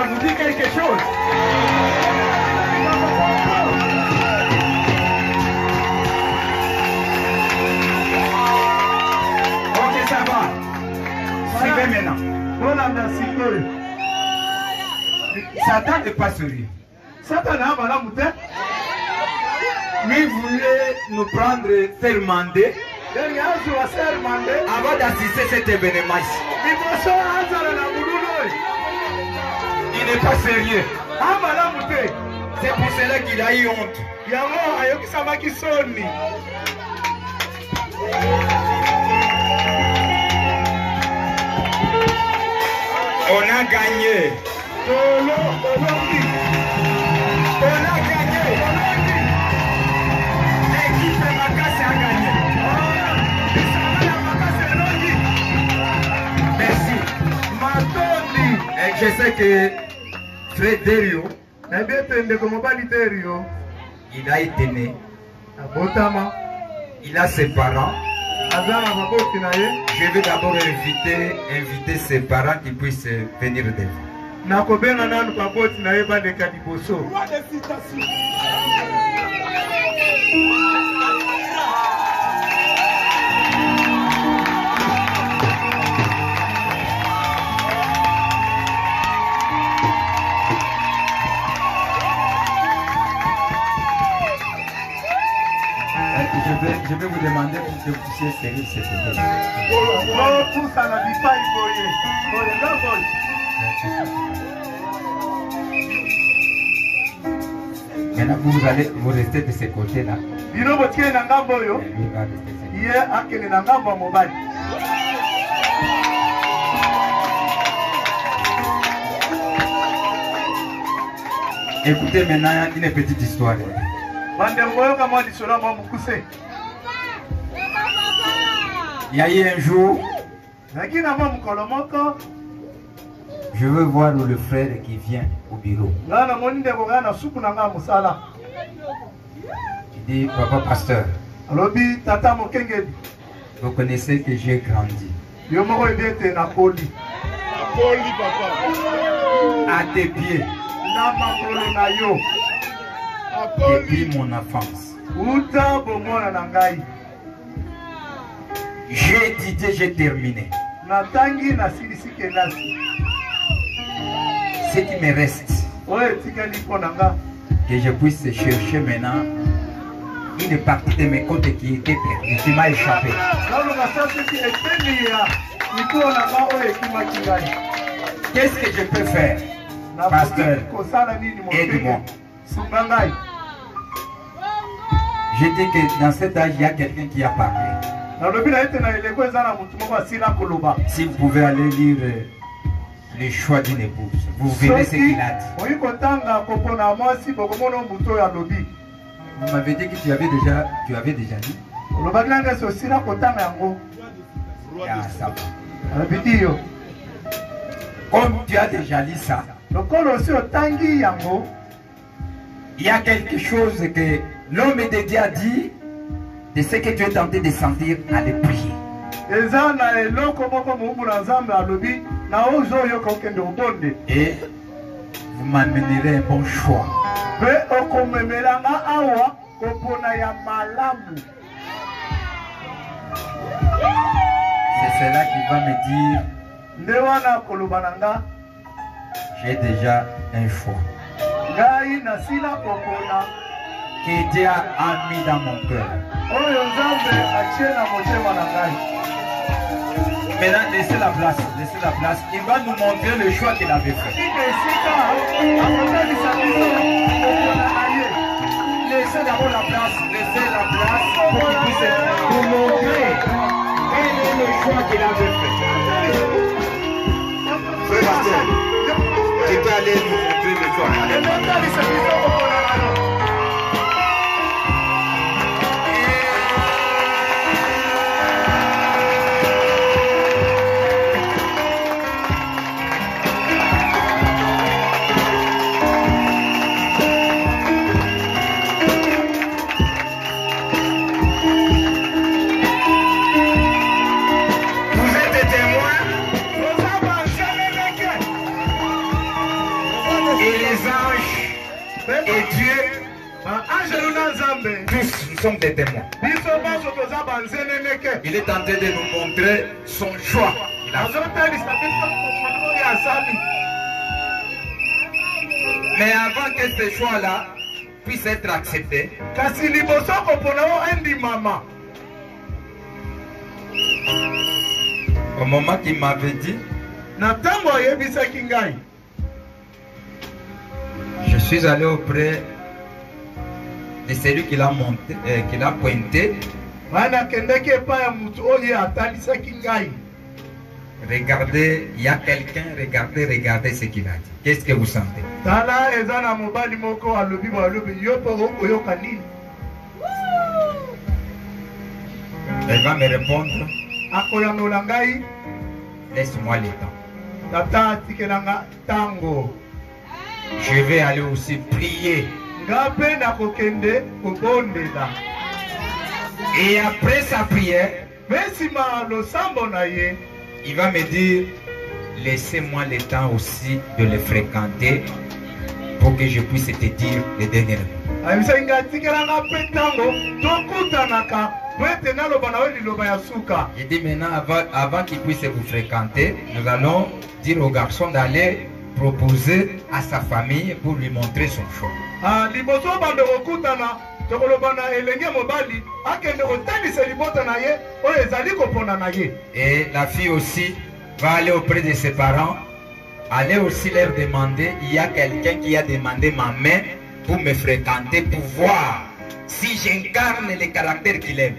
vous dit quelque chose. Ok, ça va. Suivez maintenant. Satan n'est pas sérieux. Lui voulait nous prendre, faire mander avant d'assister à cet événement ici. Il n'est pas sérieux. C'est pour cela qu'il a eu honte. On a gagné. On a gagné. L'équipe Makassi a gagné. Merci. Et je sais que Frédéric, il a été né. Il a ses parents. Je vais d'abord inviter ses parents qui puissent venir devant. Je vais vous demander pour que vous puissiez serrer cette tête. Maintenant, vous restez de ce côté-là. Écoutez maintenant une petite histoire. Il y a eu un jour, je veux voir le frère qui vient au bureau. Il dit, papa pasteur, vous connaissez que j'ai grandi. À tes pieds. Depuis mon enfance. J'ai étudié, j'ai terminé. Ce qui me reste, que je puisse chercher maintenant une partie de mes côtés qui était perdue, qui m'a échappé. Qu'est-ce que je peux faire? Pasteur, aide-moi. J'ai dit que dans cet âge, il y a quelqu'un qui a parlé. Si vous pouvez aller lire les choix d'une épouse, vous verrez ce qu'il a dit. Vous m'avez dit que tu avais déjà dit. Ah, ça va. Comme tu as déjà lu ça, il y a quelque chose que l'homme de Dieu a dit de ce que tu es tenté de sentir à les prier. Et vous m'amènerez un bon choix. C'est cela qui va me dire j'ai déjà un choix que Dieu a mis dans mon cœur. Maintenant, laissez la place. Il va nous montrer le choix qu'il avait fait. Laissez d'abord la place. Pour qu'il puisse vous montrer quel est le choix qu'il avait fait. Pasteur, tu peux aller nous montrer le choix. Tous, nous sommes des témoins. Il est en train de nous montrer son choix. Il a fait. Mais avant que ce choix-là puisse être accepté, au moment qu'il m'avait dit, je suis allé auprès de celui qui l'a monté, qui l'a pointé. Regardez, il y a quelqu'un, regardez ce qu'il a dit. Qu'est-ce que vous sentez? Elle va me répondre. Laisse-moi le temps. Je vais aller aussi prier. Et après sa prière, il va me dire, laissez-moi le temps aussi de le fréquenter pour que je puisse te dire les derniers mots. Il dit maintenant, avant qu'il puisse vous fréquenter, nous allons dire au garçon d'aller proposer à sa famille pour lui montrer son choix. Et la fille aussi va aller auprès de ses parents, aller aussi leur demander, il y a quelqu'un qui a demandé ma main pour me fréquenter, pour voir si j'incarne le caractère qu'il aime.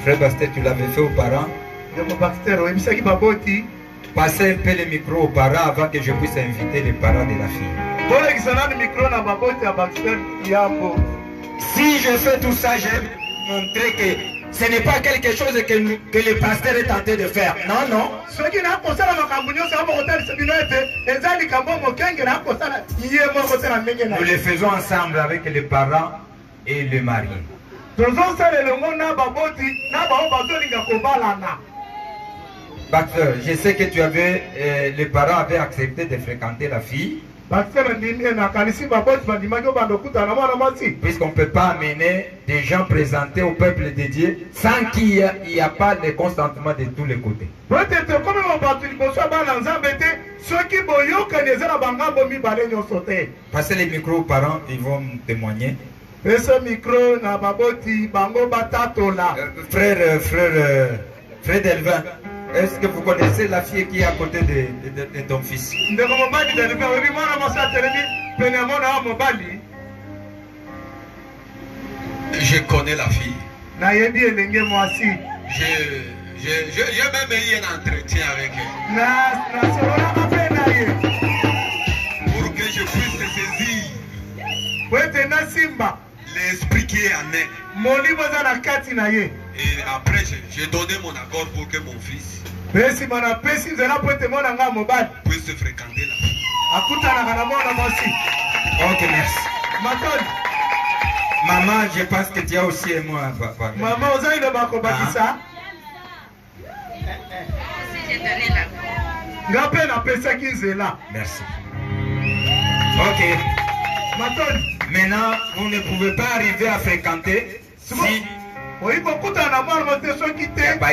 Frère Pasteur, tu l'avais fait aux parents? Passez un peu le micro aux parents avant que je puisse inviter les parents de la fille. Si je fais tout ça, j'aime montrer que ce n'est pas quelque chose que le pasteur est tenté de faire. Non, non. Nous le faisons ensemble avec les parents et le mari. Pasteur, je sais que tu avais, les parents avaient accepté de fréquenter la fille. Puisqu'on ne peut pas amener des gens présentés au peuple de Dieu sans qu'il n'y a pas de consentement de tous les côtés. Passez les micros aux parents, ils vont témoigner. Frère Delvin, est-ce que vous connaissez la fille qui est à côté de ton fils? Je connais la fille. J'ai même eu un entretien avec elle. Pour que je puisse saisir l'esprit qui est en elle. Et après, j'ai donné mon accord pour que mon fils puisse fréquenter la fille. Ok, merci. Maman, je pense que tu as aussi et moi, papa. Maman, vous avez le bac ça? Merci. Ok. Maintenant, vous ne pouvez pas arriver à fréquenter si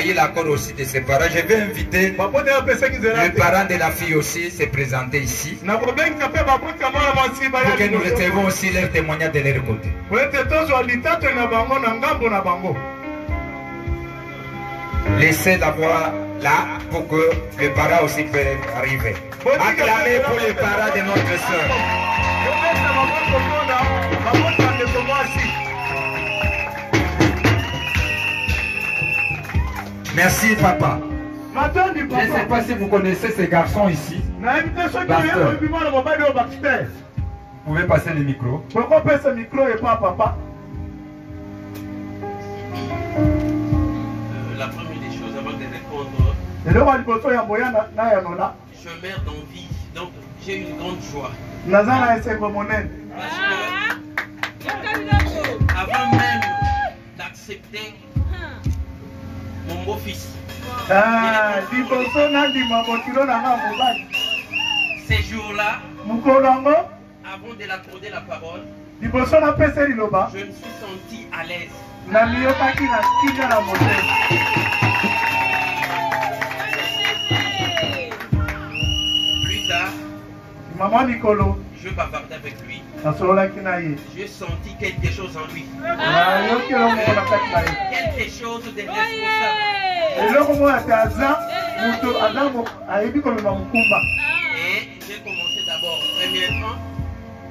il l'accord aussi de ses parents. Je vais inviter le parent de la fille aussi se présenter ici pour que nous recevons aussi leur témoignage de leur côté. Laissez la voix là pour que les parents aussi peuvent arriver. Acclamez pour les parents de notre soeur. Merci papa. Je ne sais pas si vous connaissez ces garçons ici. Pasteur. Vous pouvez passer le micro. Pourquoi passer le micro et pas papa? La première des choses avant de répondre, je meurs d'envie, donc j'ai une grande joie. Avant même d'accepter mon beau-fils. Liboso na ndima mokilo na nga mobali. Ces jours-là, Mokolo yango avant de l'accorder la parole, liboso na pesa liloba je me suis senti à l'aise. na miyokaki na kimia na motema. Plus tard, Mama mikolo je bavardais avec lui. nasololaki na ye. J'ai senti quelque chose en lui. Nayoki eloko na kati na ye. Quelque chose de responsable. Eloko moko ate aza moto ayebi komema mokumba. Et j'ai commencé d'abord, premièrement,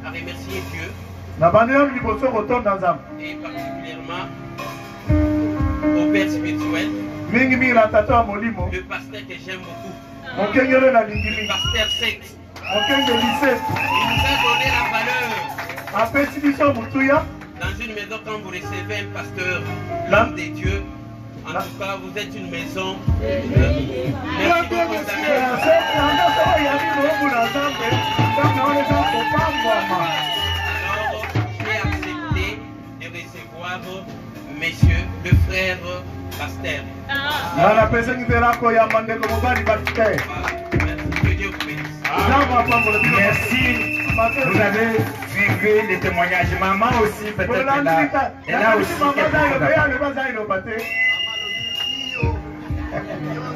à remercier Dieu Na bandi yango liboso kotonda Nzambe. et particulièrement au Père spirituel, Mingi na tata wa molimo. le pasteur que j'aime beaucoup, Mokengelo na le lingili. pasteur 7. Mokengeli se. Il nous a donné la valeur. Apesi biso motuya. Dans une maison, quand vous recevez un pasteur, l'homme de Dieu, en tout cas, vous êtes une maison. Merci beaucoup, Daniel. Alors, j'ai accepté de recevoir monsieur le frère pasteur. Merci, Que Dieu vous bénisse. Merci. Vous avez suivi les témoignages. Maman aussi, peut-être elle a aussi quelque chose.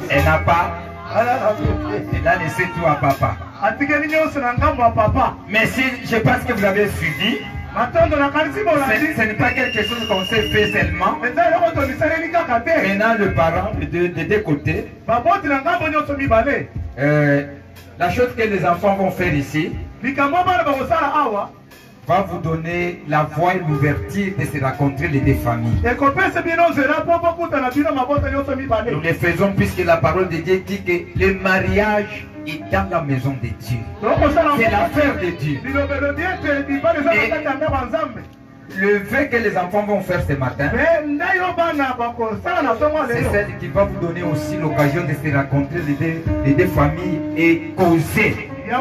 Elle n'a pas. Elle a laissé tout à papa. Merci, je pense que vous avez suivi. Ce n'est pas quelque chose qu'on s'est fait seulement. Maintenant, le parent des deux côtés. La chose que les enfants vont faire ici va vous donner la voie et l'ouverture de se rencontrer les deux familles. Nous le faisons puisque la parole de Dieu dit que le mariage est dans la maison de Dieu. C'est l'affaire de Dieu. Le fait que les enfants vont faire ce matin, c'est celle qui va vous donner aussi l'occasion de se rencontrer les deux familles et causer. De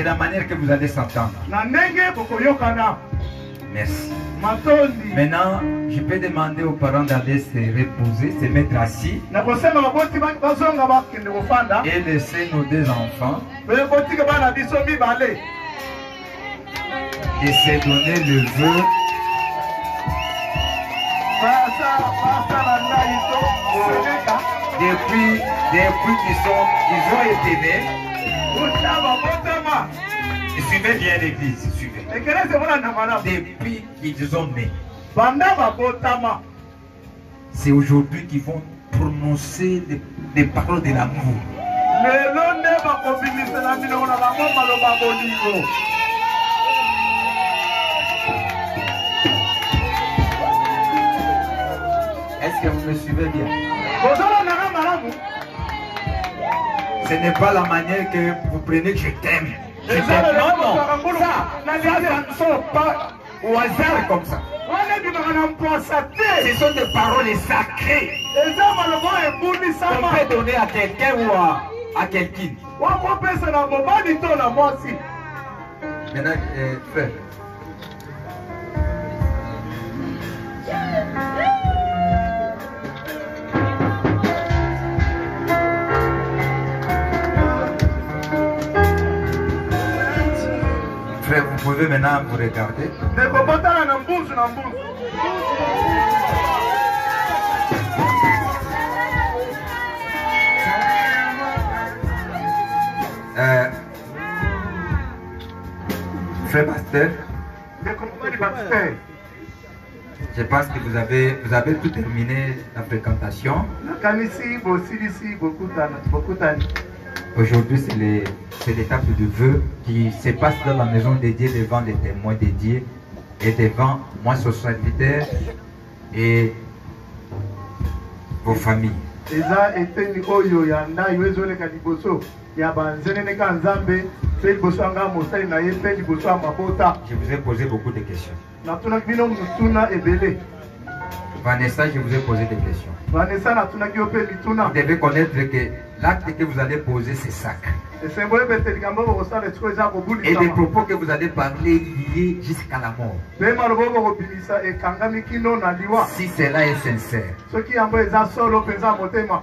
la manière que vous allez s'entendre. Merci. Maintenant, je peux demander aux parents d'aller se reposer, se mettre assis et laisser nos deux enfants de se donner le vœu depuis qu'ils ont été nés. Suivez bien l'église, suivez. Depuis qu'ils ont né. C'est aujourd'hui qu'ils vont prononcer les paroles de l'amour. Est-ce que vous me suivez bien? Ce n'est pas la manière que vous prenez que je t'aime. Je t'aime. Non, non. Ça ne sont pas au hasard comme ça. Ce sont des paroles sacrées qu'on peut donner à quelqu'un ou à quelqu'un. Maintenant, frère. Frère, vous pouvez maintenant vous regarder. Frère pasteur, je pense que vous avez tout terminé la fréquentation. Aujourd'hui, c'est l'étape de vœu qui se passe dans la maison de Dieu devant les témoins de Dieu et devant moi, son serviteur et vos familles. Je vous ai posé beaucoup de questions. Vanessa, je vous ai posé des questions. Vous devez connaître que l'acte que vous allez poser, c'est sacré. Et les propos que vous allez parler liés jusqu'à la mort. Si cela est sincère.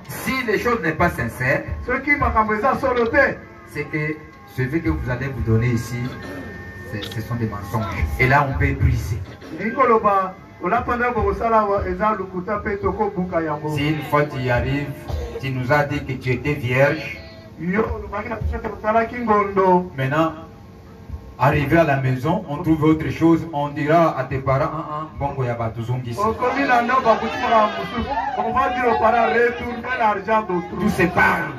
Si les choses n'est pas sincères, c'est que ce que vous allez vous donner ici, ce sont des mensonges. Et là, on peut briser. Si une fois tu y arrives, tu nous as dit que tu étais vierge. Maintenant, arrivé à la maison, on trouve autre chose, on dira à tes parents, bon, il y a pas tout se parle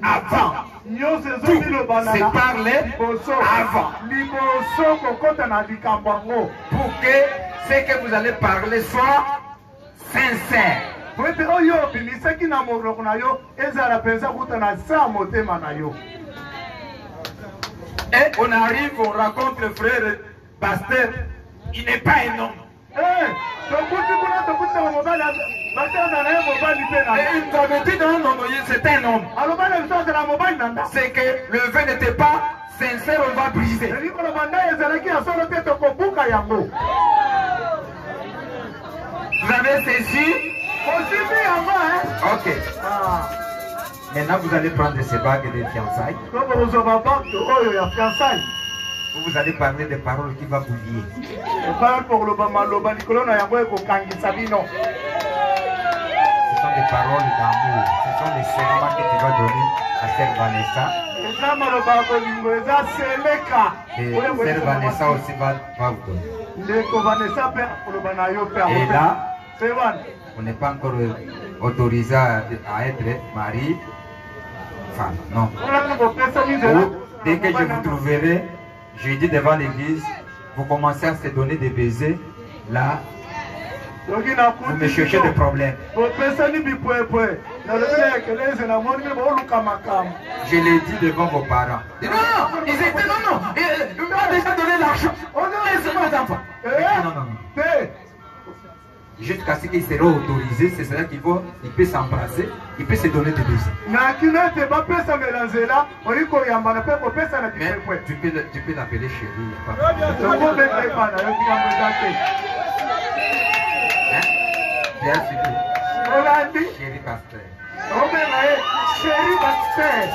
avant. Tout se parle avant. Pour que ce que vous allez parler soit sincère. Et on arrive, on rencontre le frère pasteur, il n'est pas un homme. Et il t'avait dit non, c'est un homme. C'est que le vin n'était pas sincère, on va briser. Vous avez saisi? Ok. Maintenant, vous allez prendre ces bagues de fiançailles. Vous allez parler des paroles qui vont vous lier. Ce sont des paroles d'amour. Ce sont des serments que tu vas donner à Sœur Vanessa. Et Sœur Vanessa aussi va vous donner. Et là, on n'est pas encore autorisé à être mari, femme, non. Dès que je vous trouverai, je dis devant l'église, vous commencez à se donner des baisers, là, vous me cherchez des problèmes. Je l'ai dit devant vos parents. Non, ils étaient, non, ils m'ont déjà donné l'argent. Non. Jusqu'à ce qu'il sera autorisé, c'est cela qu'il faut, il peut s'embrasser, il peut se donner des baisers. Mais tu peux l'appeler chérie. Bien sûr. Chérie pasteur. Chérie pasteur.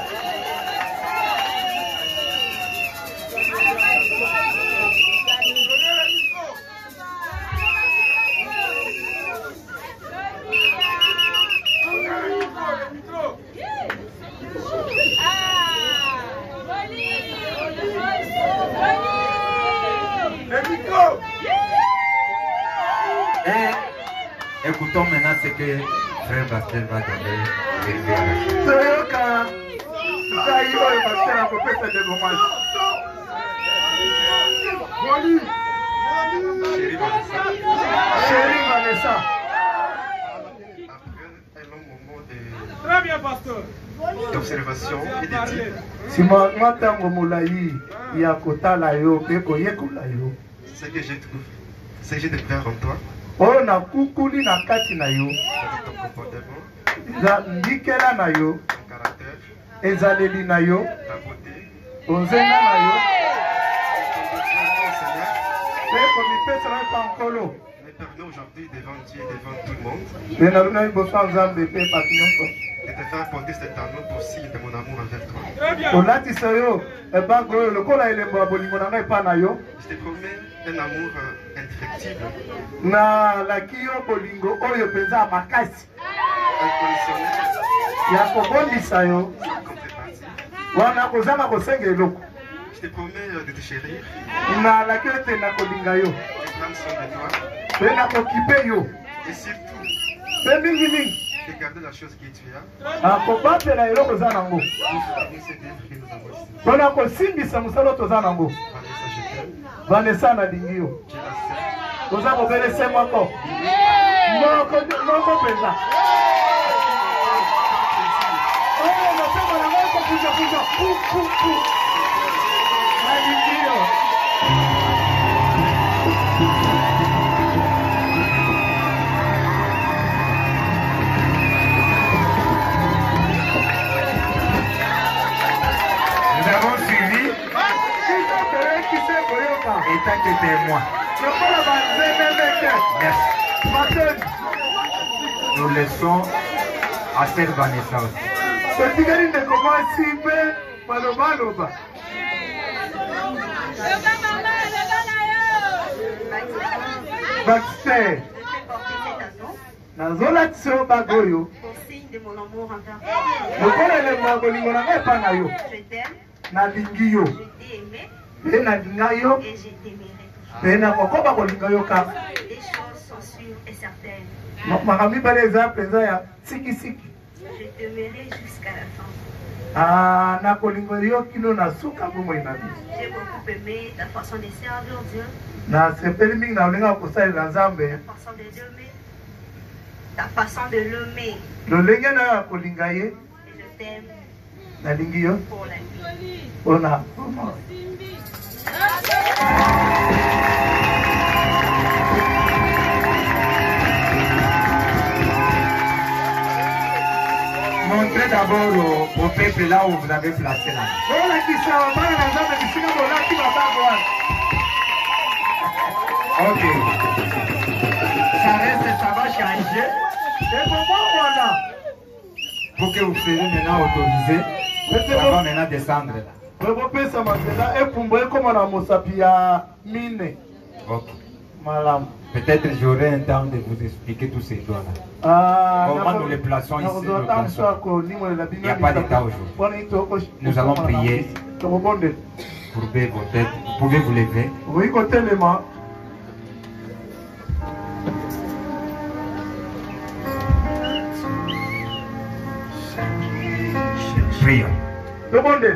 Et écoutons maintenant ce que Frère Pasteur va donner. Chérie Vanessa. Très bien, pasteur. D'observation et d'éthique. Ce que j'ai découvert en toi. Oh, na kukuli na kati na yo. Ton comportement. Ndikela na yo. Ton caractère. Ezaleli na yo. Ta beauté. Onzenga na yo. Me permet aujourd'hui devant Dieu et devant tout le monde de te faire porter cet anneau pour signe de mon amour envers toi. Je te promets un amour indéfectible, inconditionnel, sans contrepartie. Je te promets de te chérir, de prendre soin de toi, et surtout de garder la chose qui tu as. Vanessa na dingio. Oza kobelese mwako. Moko pesa. Oh, nasema na mwako kuja. Na dingio. tant que témoin. Merci. Nous laissons à Sœur Vanessa aussi. Baxter, nazola tso bagoyo. Pour signe de mon amour envers toi. Je t'aime. Nalingi yo. Je t'ai aimé. Pe nalinga yo. Et je t'aimerai. Pe na kokoba kolinga yo ka. Les choses sont sûres et certaines. Makami baleza penza ya siki siki. Je t'aimerai jusqu'à la fin. Ah, na kolinga yo kino na suka bomo inabi. J'ai beaucoup aimé ta façon de servir Dieu. Na sepeli mingi na olinga kosalela Nzambe. Ta façon de l'aimer. Ta façon de l'aimer. Lolenge na kolinga ye. Et je t'aime. Nalingi yo. Pour la vie. Ona. Montrez d'abord au peuple là où vous avez placé là. Ok. Ça reste, ça va changer. Pour que vous soyez maintenant autorisé, ça va maintenant descendre là. Ok. Peut-être j'aurai un temps de vous expliquer tous ces doigts-là. Comment nous les plaçons ici, nous les plaçons. Il n'y a pas d'état aujourd'hui. Nous allons prier pour lever vos têtes. Vous pouvez vous lever. Oui, côté les mains. Prions. Demandez.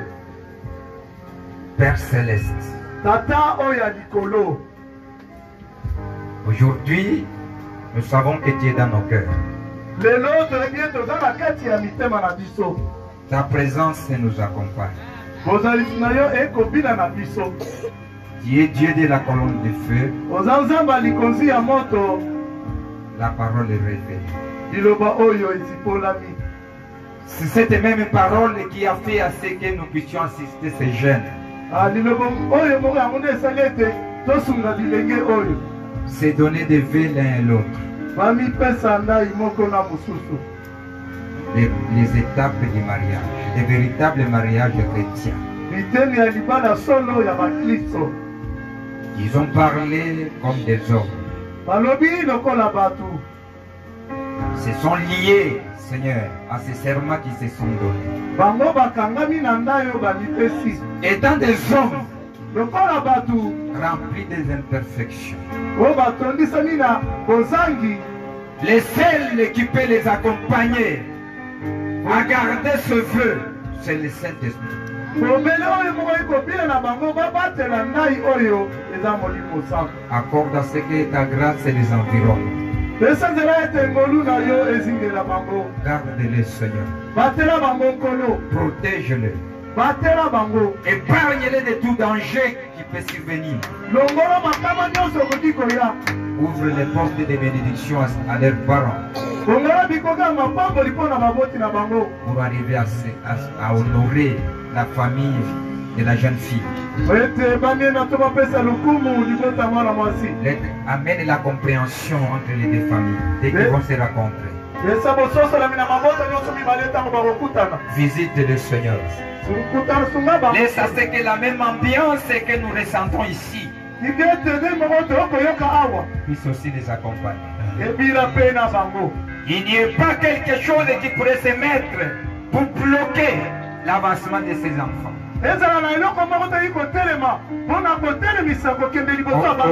Père Céleste. Tata Oya Nicolo. Aujourd'hui, nous savons que tu es dans nos cœurs. Ta présence nous accompagne. Tu es Dieu de la colonne de feu. La parole est révélée. C'est cette même parole qui a fait à ce que nous puissions assister ces jeunes. C'est donner des vœux l'un et l'autre. Les étapes du mariage, les véritables mariages chrétiens. Ils ont parlé comme des hommes. Se sont liés, Seigneur, à ces serments qui se sont donnés. Étant des hommes remplis des imperfections, les seuls qui peuvent les accompagner à garder ce vœu, c'est le Saint-Esprit. Accorde à ce que ta grâce les environne. Garde-les, Seigneur. Protège-les. Épargne-les de tout danger qui peut survenir. Ouvre les portes de bénédiction à leurs parents. Pour arriver à honorer la famille de la jeune fille. Amène la compréhension entre les deux familles dès qu'ils vont se rencontrer. Visite le Seigneur. Laisse à ce que la même ambiance que nous ressentons ici puisse aussi les accompagner. Il n'y a pas quelque chose qui pourrait se mettre pour bloquer l'avancement de ces enfants.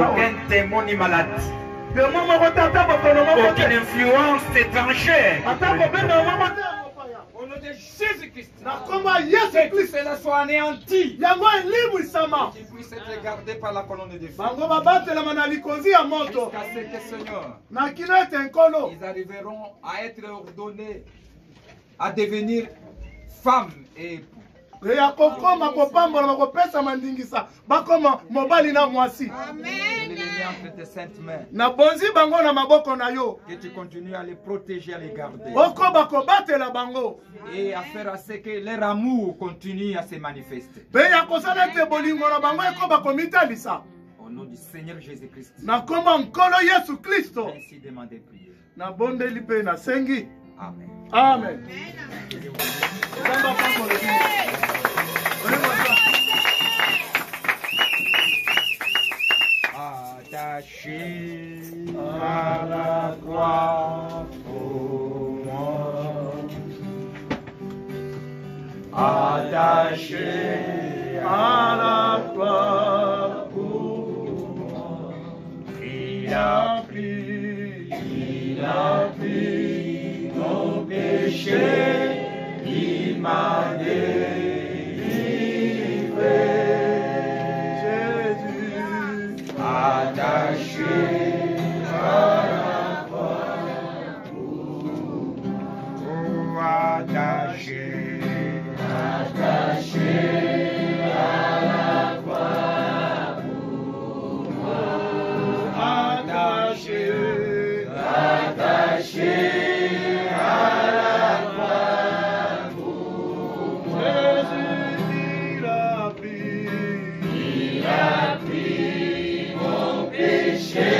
Aucun démon ni maladie. Aucune influence étrangère. Au nom de Jésus-Christ. Que cela soit anéanti. Qu'il puisse être gardé par la colonne de feu. Jusqu'à ce que, Seigneur, ils arriveront à être ordonnés à devenir femmes et époux. Le lien entre tes saintes mains. Que tu continues à les protéger, à les garder. Et à faire à ce que leur amour continue à se manifester. Au nom du Seigneur Jésus-Christ. Na komba nkolo Yesu Kristo. Ainsi demandez prière. Na bondeli pe na sengi. Amen. Amen. Attaché à la croix pour moi. Attaché à la croix pour moi. Il a pris mon péché, il m'a délivré. Jésus, attaché à la croix pour moi. Attaché à la croix pour moi. Attaché à la croix pour moi. Jésus, il a pris mon péché,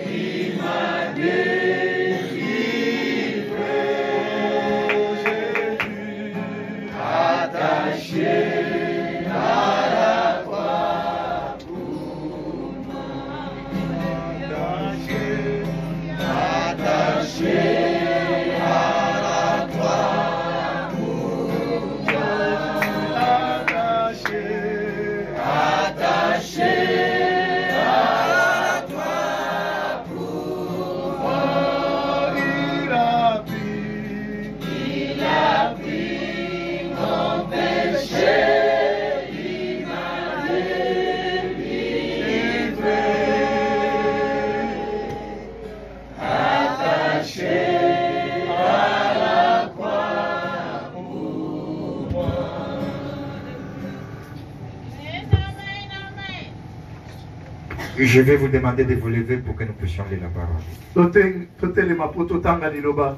il m'a délivré. Jésus, attaché à la croix pour moi. Attaché à la croix pour moi. Attaché à la croix pour moi. Il a pris mon péché, il m'a délivré. Attaché à la croix pour moi. Je vais vous demander de vous lever pour que nous puissions lire la parole. Totelema po totanga liloba.